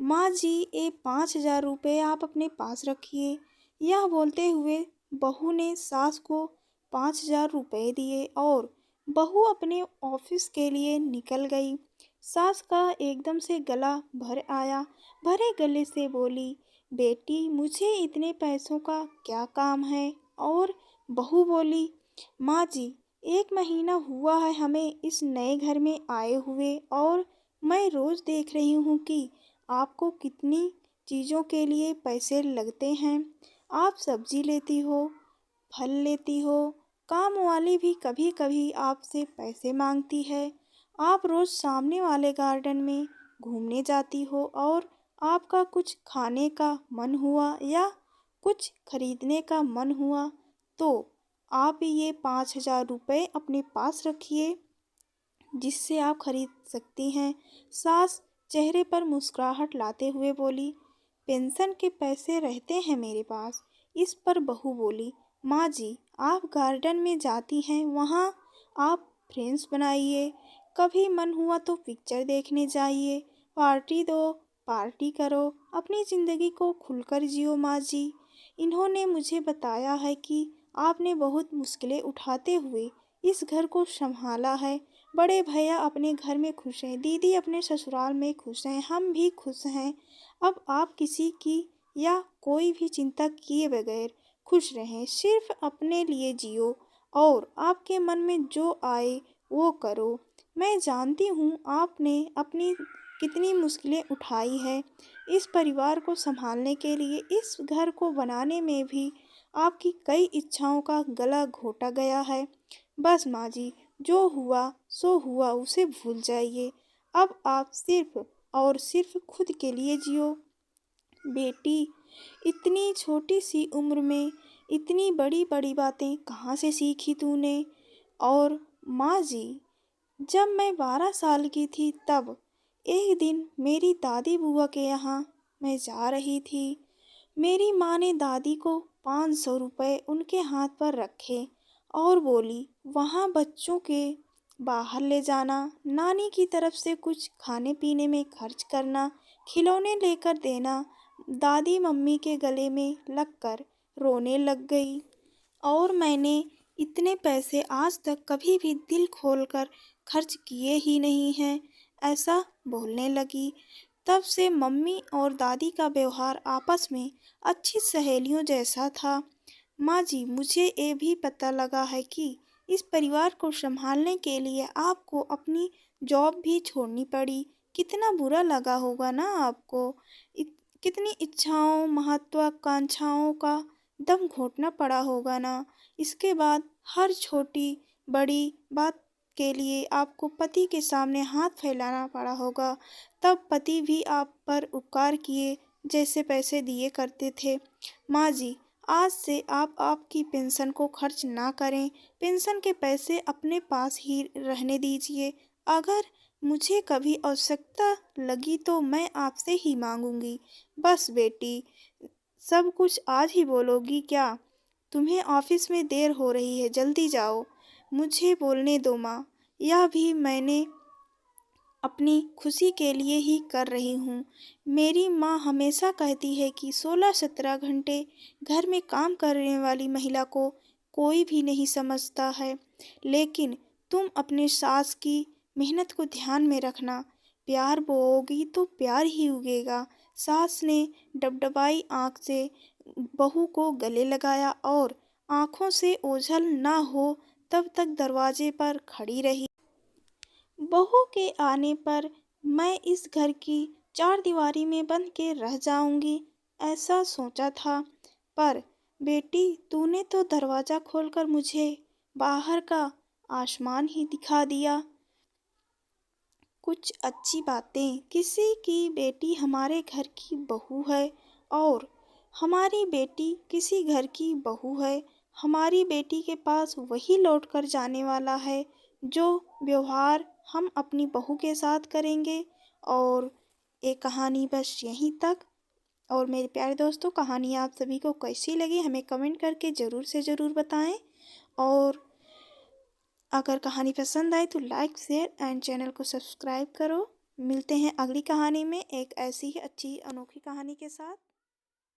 माँ जी, ये 5,000 रुपये आप अपने पास रखिए। यह बोलते हुए बहू ने सास को 5,000 रुपये दिए और बहू अपने ऑफिस के लिए निकल गई। सास का एकदम से गला भर आया। भरे गले से बोली, बेटी मुझे इतने पैसों का क्या काम है। और बहू बोली, माँ जी, 1 महीना हुआ है हमें इस नए घर में आए हुए और मैं रोज देख रही हूँ कि आपको कितनी चीज़ों के लिए पैसे लगते हैं। आप सब्जी लेती हो, फल लेती हो, काम वाली भी कभी कभी आपसे पैसे मांगती है। आप रोज सामने वाले गार्डन में घूमने जाती हो और आपका कुछ खाने का मन हुआ या कुछ खरीदने का मन हुआ तो आप ये 5,000 रुपये अपने पास रखिए, जिससे आप खरीद सकती हैं। सास चेहरे पर मुस्कुराहट लाते हुए बोली, पेंशन के पैसे रहते हैं मेरे पास। इस पर बहू बोली, माँ जी, आप गार्डन में जाती हैं, वहाँ आप फ्रेंड्स बनाइए, कभी मन हुआ तो पिक्चर देखने जाइए, पार्टी दो, पार्टी करो, अपनी ज़िंदगी को खुलकर जियो माँ जी। इन्होंने मुझे बताया है कि आपने बहुत मुश्किलें उठाते हुए इस घर को संभाला है। बड़े भैया अपने घर में खुश हैं, दीदी अपने ससुराल में खुश हैं, हम भी खुश हैं। अब आप किसी की या कोई भी चिंता किए बगैर खुश रहें, सिर्फ अपने लिए जियो और आपके मन में जो आए वो करो। मैं जानती हूँ आपने अपनी कितनी मुश्किलें उठाई है इस परिवार को संभालने के लिए। इस घर को बनाने में भी आपकी कई इच्छाओं का गला घोटा गया है। बस माँ जी, जो हुआ सो हुआ, उसे भूल जाइए। अब आप सिर्फ और सिर्फ खुद के लिए जियो। बेटी, इतनी छोटी सी उम्र में इतनी बड़ी बड़ी बातें कहाँ से सीखी तूने। और माँ जी, जब मैं 12 साल की थी तब एक दिन मेरी दादी बुआ के यहाँ मैं जा रही थी। मेरी माँ ने दादी को 500 रुपये उनके हाथ पर रखे और बोली, वहाँ बच्चों के बाहर ले जाना, नानी की तरफ से कुछ खाने पीने में खर्च करना, खिलौने लेकर देना। दादी मम्मी के गले में लगकर रोने लग गई और मैंने इतने पैसे आज तक कभी भी दिल खोलकर खर्च किए ही नहीं हैं, ऐसा बोलने लगी। तब से मम्मी और दादी का व्यवहार आपस में अच्छी सहेलियों जैसा था। माँ जी, मुझे ये भी पता लगा है कि इस परिवार को संभालने के लिए आपको अपनी जॉब भी छोड़नी पड़ी। कितना बुरा लगा होगा ना आपको। कितनी इच्छाओं महत्वाकांक्षाओं का दम घोटना पड़ा होगा ना। इसके बाद हर छोटी बड़ी बात के लिए आपको पति के सामने हाथ फैलाना पड़ा होगा। तब पति भी आप पर उपकार किए जैसे पैसे दिए करते थे। माँ जी, आज से आप आपकी पेंशन को खर्च ना करें। पेंशन के पैसे अपने पास ही रहने दीजिए। अगर मुझे कभी आवश्यकता लगी तो मैं आपसे ही मांगूंगी। बस बेटी, सब कुछ आज ही बोलोगी क्या? तुम्हें ऑफिस में देर हो रही है, जल्दी जाओ। मुझे बोलने दो माँ, यह भी मैंने अपनी खुशी के लिए ही कर रही हूँ। मेरी माँ हमेशा कहती है कि 16-17 घंटे घर में काम करने वाली महिला को कोई भी नहीं समझता है। लेकिन तुम अपने सास की मेहनत को ध्यान में रखना। प्यार बोओगी तो प्यार ही उगेगा। सास ने डबडबाई आँख से बहू को गले लगाया और आँखों से ओझल ना हो तब तक दरवाजे पर खड़ी रही। बहू के आने पर मैं इस घर की चार दीवारी में बंद के रह जाऊंगी, ऐसा सोचा था। पर बेटी, तूने तो दरवाज़ा खोलकर मुझे बाहर का आसमान ही दिखा दिया। कुछ अच्छी बातें, किसी की बेटी हमारे घर की बहू है और हमारी बेटी किसी घर की बहू है। हमारी बेटी के पास वही लौट कर जाने वाला है जो व्यवहार हम अपनी बहू के साथ करेंगे। और ये कहानी बस यहीं तक। और मेरे प्यारे दोस्तों, कहानी आप सभी को कैसी लगी हमें कमेंट करके ज़रूर से ज़रूर बताएं। और अगर कहानी पसंद आए तो लाइक शेयर एंड चैनल को सब्सक्राइब करो। मिलते हैं अगली कहानी में एक ऐसी ही अच्छी अनोखी कहानी के साथ।